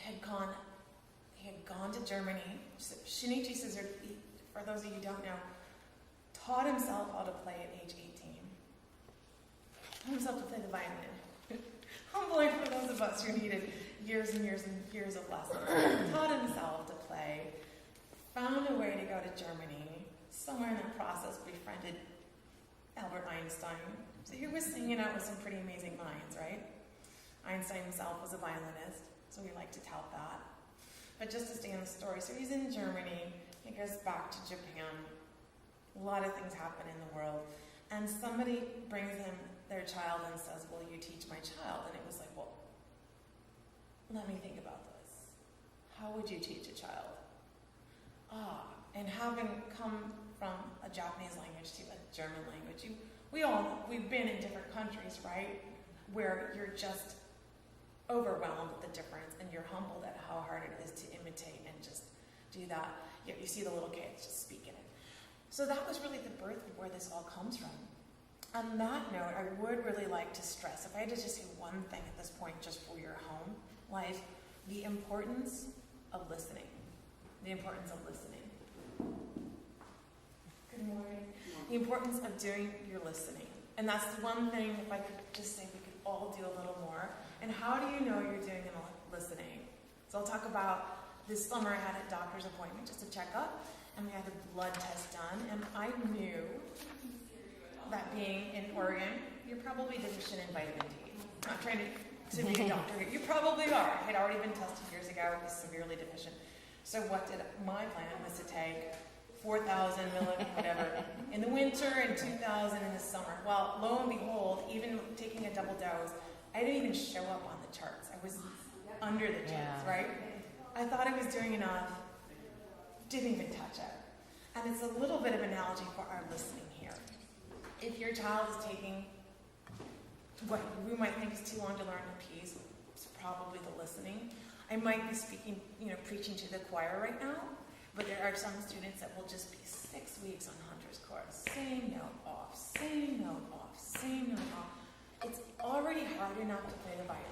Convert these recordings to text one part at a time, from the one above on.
he had gone to Germany. Shinichi Suzuki, for those of you who don't know, taught himself how to play at age 18. Taught himself to play the violin. Humbling for those of us who needed years and years and years of lessons. Taught himself to play, found a way to go to Germany, somewhere in that process befriended Albert Einstein. So he was hanging out with some pretty amazing minds, right? Einstein himself was a violinist, so we like to tout that. But just to stay in the story, so he's in Germany, he goes back to Japan. A lot of things happen in the world. And somebody brings him their child and says, will you teach my child? And it was like, well, let me think about this. How would you teach a child? And having come from a Japanese language to a German language, we've been in different countries, right? Where you're just overwhelmed with the difference and you're humbled at how hard it is to imitate and just do that. Yet you see the little kids just speaking it. So that was really the birth of where this all comes from. On that note, I would really like to stress, if I had to just say one thing at this point just for your home life, the importance of listening. The importance of listening. Good morning. The importance of doing your listening. And that's the one thing, if I could just say we could all do a little more. And how do you know you're doing listening? So I'll talk about this summer I had a doctor's appointment, just a checkup, and we had a blood test done, and I knew that being in Oregon, you're probably deficient in vitamin D. I'm not trying to be a doctor here. You probably are. I had already been tested years ago, I was severely deficient. So what did my plan was to take 4,000 whatever in the winter and 2,000 in the summer. Well, lo and behold, even taking a double dose, I didn't even show up on the charts. I was under the charts, right? I thought I was doing enough, didn't even touch it. And it's a little bit of analogy for our listening here. If your child is taking what we might think is too long to learn a piece, it's probably the listening. I might be speaking, preaching to the choir right now, but there are some students that will just be 6 weeks on Hunter's course. Same note off, same note off, same note off. It's already hard enough to play the violin.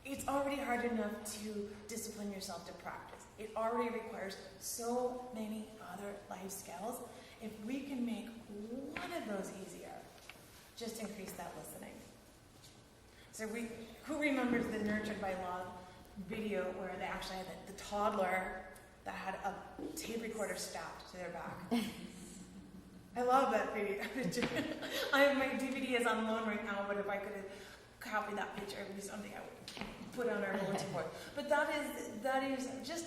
It's already hard enough to discipline yourself to practice. It already requires so many other life skills. If we can make one of those easier, just increase that listening. So who remembers the Nurtured by Love video where they actually had the toddler that had a tape recorder strapped to their back? I love that video. My DVD is on loan right now, but if I could have copied that picture, it would be something I would put on our bulletin board. But that is just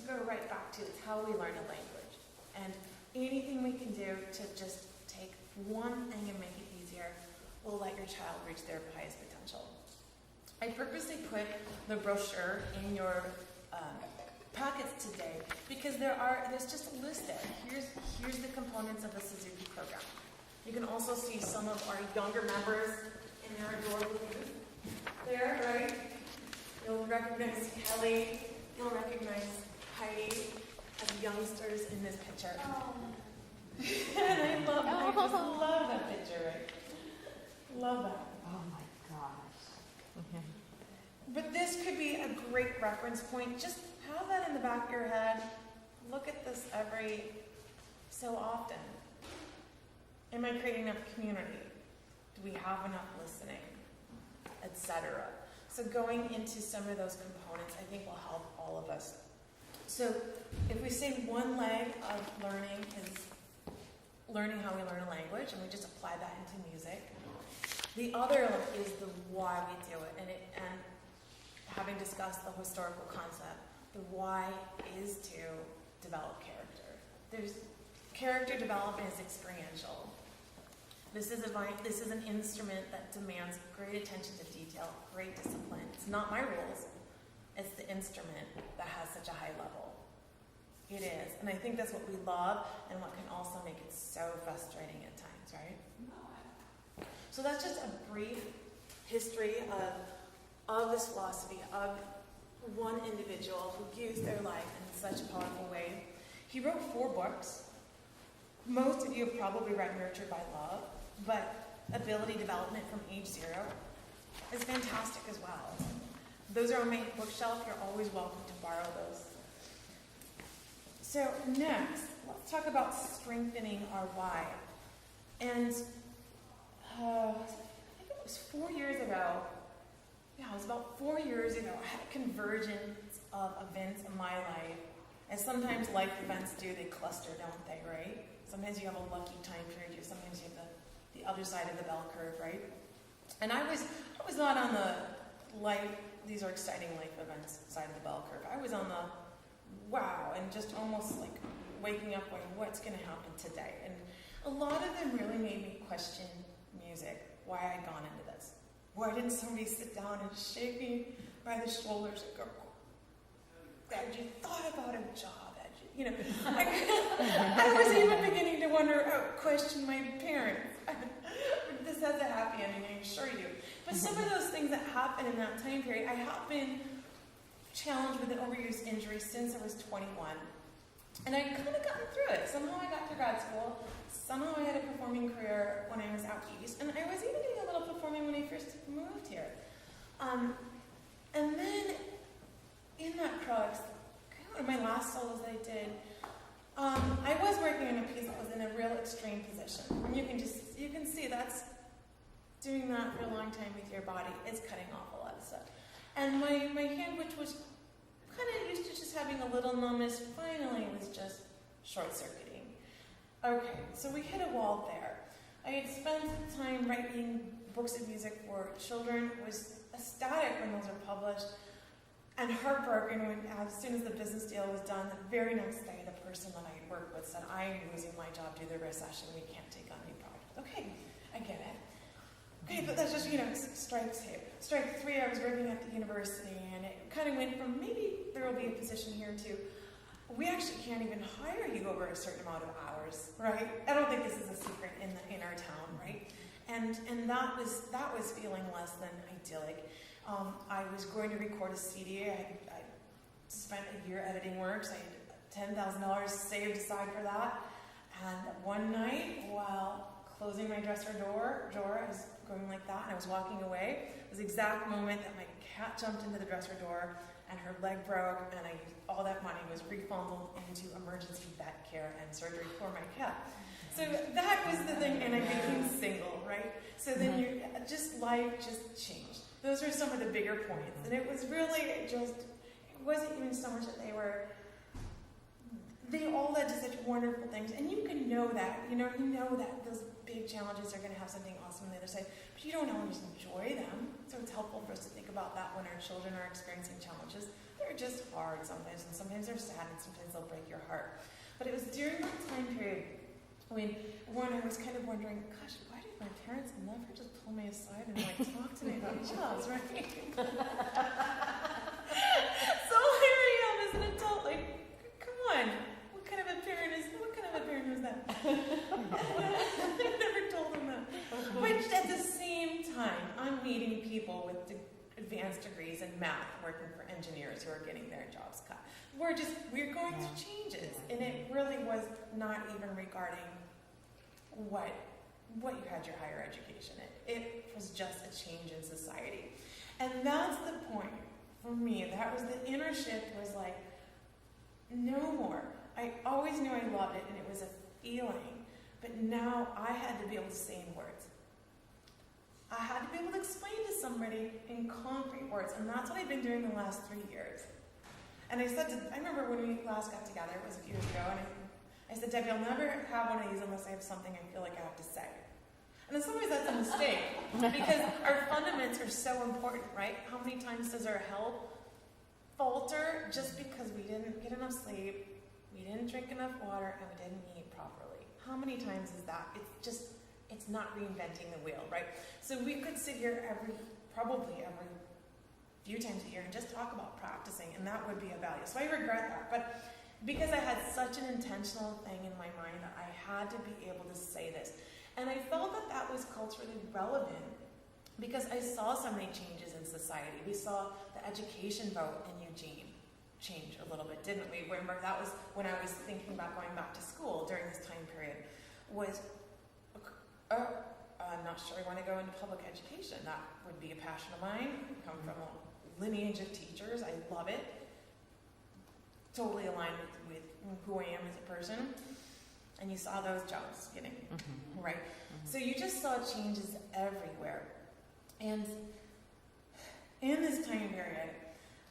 go right back to it's how we learn a language. And anything we can do to just take one thing and make it easier will let your child reach their highest potential. I purposely put the brochure in your packets today because there's just a list there. Here's the components of a Suzuki program. You can also see some of our younger members in their adorable youth there, right? You'll recognize Kelly. You'll recognize Heidi as youngsters in this picture. Oh. And I just love that picture, right? Love that. Oh my gosh. But this could be a great reference point. Just have that in the back of your head. Look at this every so often. Am I creating enough community? Do we have enough listening? Etc. So going into some of those components, I think will help all of us. So if we say one leg of learning is learning how we learn a language, and we just apply that into music. The other is the why we do it, and having discussed the historical concept, the why is to develop character. Character development is experiential. This is an instrument that demands great attention to detail, great discipline. It's not my rules. It's the instrument that has such a high level. It is. And I think that's what we love and what can also make it so frustrating at times, right? So that's just a brief history of this philosophy, of one individual who used their life in such a powerful way. He wrote 4 books. Most of you have probably read Nurtured by Love, but Ability Development from Age 0 is fantastic as well. Those are on my bookshelf. You're always welcome to borrow those. So next, let's talk about strengthening our why. And I think it was 4 years ago. Yeah, it was about 4 years ago. I had a convergence of events in my life. And sometimes life events do, they cluster, don't they, right? Sometimes you have a lucky time period. Sometimes you have the other side of the bell curve, right? And I was not on the life, these are exciting life events side of the bell curve. I was on the wow, and just almost like waking up going, what's going to happen today? And a lot of them really made me question music, why I'd gone into this. Why didn't somebody sit down and shake me by the shoulders and go, had you thought about a job? Had you, you know, I was even beginning to wonder, question my parents. This has a happy ending, I assure you. But some of those things that happened in that time period, I have been challenged with an overuse injury since I was 21. And I kind of gotten through it. Somehow I got through grad school. Somehow I had a performing career when I was out east. And I was even doing a little performing when I first moved here. And then in that process, one of my last solos that I did, I was working on a piece that was in a real extreme position. And you can see that's doing that for a long time with your body is cutting off a lot of stuff. And my hand, which was kind of used to just having a little numbness, finally was just short-circuiting. Okay, so we hit a wall there. I had spent time writing books of music for children, was ecstatic when those were published, and heartbroken when, as soon as the business deal was done, the very next day, the person that I had worked with said, I'm losing my job due to the recession, we can't take on new projects. Okay, I get it. Okay, but that's just, strike two. Strike three, I was working at the university, and it kind of went from maybe there will be a position here to, we actually can't even hire you over a certain amount of hours, right? I don't think this is a secret in our town, right? And that was feeling less than idyllic. I was going to record a CD. I spent a year editing works. I had $10,000 saved aside for that. And one night, while closing my dresser door, I was going like that, and I was walking away. It was the exact moment that my cat jumped into the dresser door, and her leg broke, and all that money was refunded into emergency vet care and surgery for my cat. So that was the thing, and I became single, right? So then life just changed. Those were some of the bigger points, and it was really it wasn't even so much that they all led to such wonderful things, and you can know that, you know that those big challenges are going to have something awesome on the other side, but you don't always enjoy them, so it's helpful for us to think about that when our children are experiencing challenges. They're just hard sometimes, and sometimes they're sad, and sometimes they'll break your heart. But it was during that time period when I was kind of wondering, gosh, why did my parents never just pull me aside and talk to me about jobs, right? So here I am as an adult, come on, what kind of a parent was that? I never told them that. But at the same time, I'm meeting people with advanced degrees in math, working for engineers who are getting their jobs cut. We're going through changes, and it really was not even regarding what you had your higher education in. It was just a change in society. And that's the point for me. That was the inner shift was no more. I always knew I loved it, and it was a feeling. But now I had to be able to say in words. I had to be able to explain to somebody in concrete words, and that's what I've been doing the last 3 years. And I remember when we last got together, it was a few years ago, and I said, Debbie, I'll never have one of these unless I have something I feel like I have to say. And in some ways that's a mistake, because our fundamentals are so important, right? How many times does our health falter just because we didn't get enough sleep, we didn't drink enough water, and we didn't eat properly? How many times is that? It's not reinventing the wheel, right? So we could sit here probably every few times a year and just talk about practicing, and that would be a value. So I regret that, but because I had such an intentional thing in my mind that I had to be able to say this. And I felt that was culturally relevant because I saw so many changes in society. We saw the education vote in Eugene change a little bit, didn't we? Remember, that was when I was thinking about going back to school during this time period, I'm not sure I want to go into public education. That would be a passion of mine. I come from a lineage of teachers. I love it. Totally aligned with who I am as a person. And you saw those jobs getting, right? So you just saw changes everywhere. And in this time period,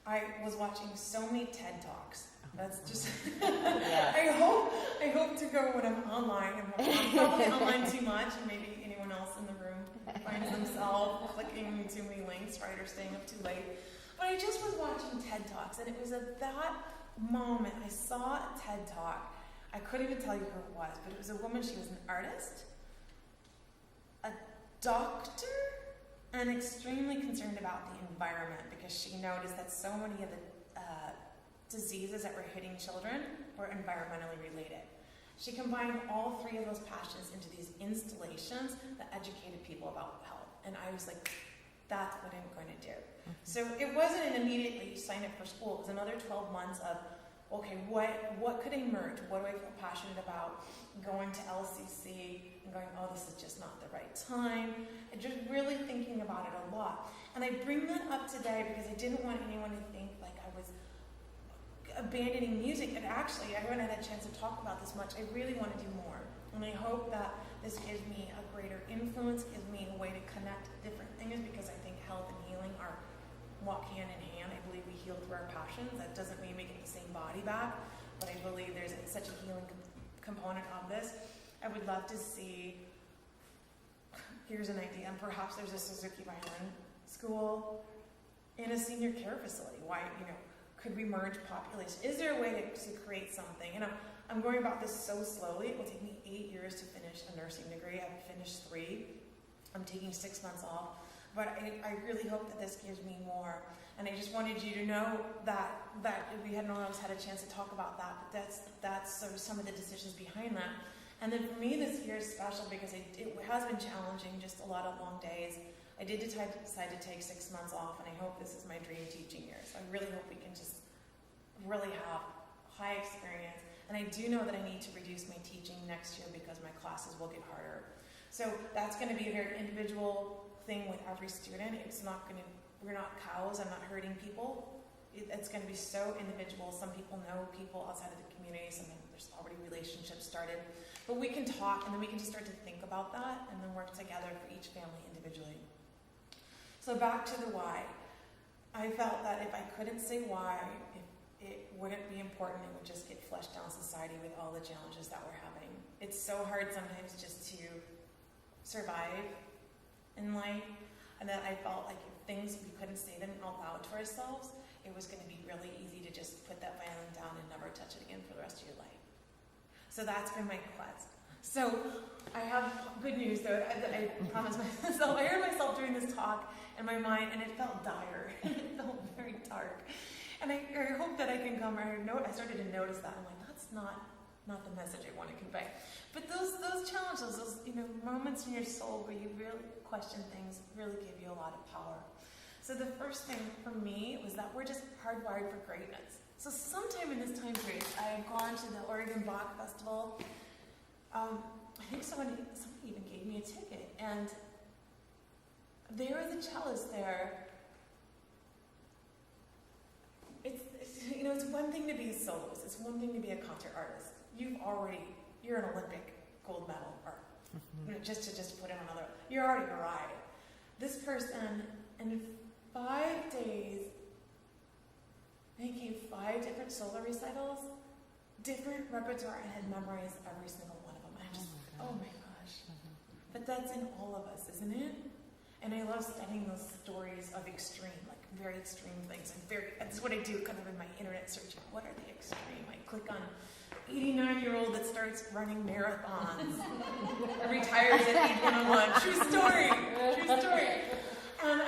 I was watching so many TED Talks. That's just, I hope to go when I'm online. I'm probably online too much, and maybe anyone else in the room finds themselves clicking too many links, right, or staying up too late. But I just was watching TED Talks, and it was at that moment I saw a TED Talk. I couldn't even tell you who it was, but it was a woman. She was an artist, a doctor, and extremely concerned about the environment because she noticed that so many of the diseases that were hitting children were environmentally related. She combined all three of those passions into these installations that educated people about health. And I was like, that's what I'm going to do. So it wasn't an immediately sign up for school. It was another 12 months of, okay, what could emerge? What do I feel passionate about? Going to LCC and going, oh, this is just not the right time. And just really thinking about it a lot. And I bring that up today because I didn't want anyone to think like I was abandoning music. And actually, I haven't had a chance to talk about this much. I really want to do more. And I hope that this gives me a greater influence, gives me a way to connect different things, because I think health and healing are walk hand in hand. I believe we heal through our passions. That doesn't mean we get the same body back, but I believe there's such a healing component of this. I would love to see, here's an idea, and perhaps there's a Suzuki Violin school in a senior care facility. Why, could we merge population? Is there a way to create something? I'm going about this so slowly. It will take me 8 years to finish a nursing degree. I've finished 3. I'm taking 6 months off. But I really hope that this gives me more. And I just wanted you to know that we hadn't always had a chance to talk about that, but that's sort of some of the decisions behind that. And then for me, this year is special because it has been challenging, just a lot of long days. I did decide to take 6 months off, and I hope this is my dream teaching year. So I really hope we can just really have high experience. And I do know that I need to reduce my teaching next year because my classes will get harder. So that's going to be a very individual thing with every student. We're not cows. I'm not hurting people. It's going to be so individual. Some people know people outside of the community. Sometimes there's already relationships started. But we can talk, and then we can just start to think about that and then work together for each family individually. So back to the why. I felt that if I couldn't say why, it wouldn't be important. It would just get flushed down society with all the challenges that we're having. It's so hard sometimes just to survive in life, and that I felt like if things we couldn't say them out loud to ourselves, it was going to be really easy to just put that violin down and never touch it again for the rest of your life. So that's been my quest. So I have good news though. I promised myself, I heard myself doing this talk in my mind, and it felt dire. It felt very dark. And I hope that I can come, I started to notice that. I'm like, that's not the message I want to convey. But those challenges, those moments in your soul where you really question things, really give you a lot of power. So the first thing for me was that we're just hardwired for greatness. So sometime in this time period, I had gone to the Oregon Bach Festival. I think somebody even gave me a ticket, and there were the cellists there. It's one thing to be a soloist. It's one thing to be a concert artist. You're an Olympic gold medal, or just to put it on another. You're already arrived. This person, in 5 days, they gave 5 different solo recitals, different repertoire, and had memorized every single one of them. I'm just, oh my gosh. But that's in all of us, isn't it? And I love studying those stories of extreme, like very extreme things. That's what I do kind of in my internet searching. What are the extreme? I click on 89-year-old that starts running marathons, retires at 8:01. True story. And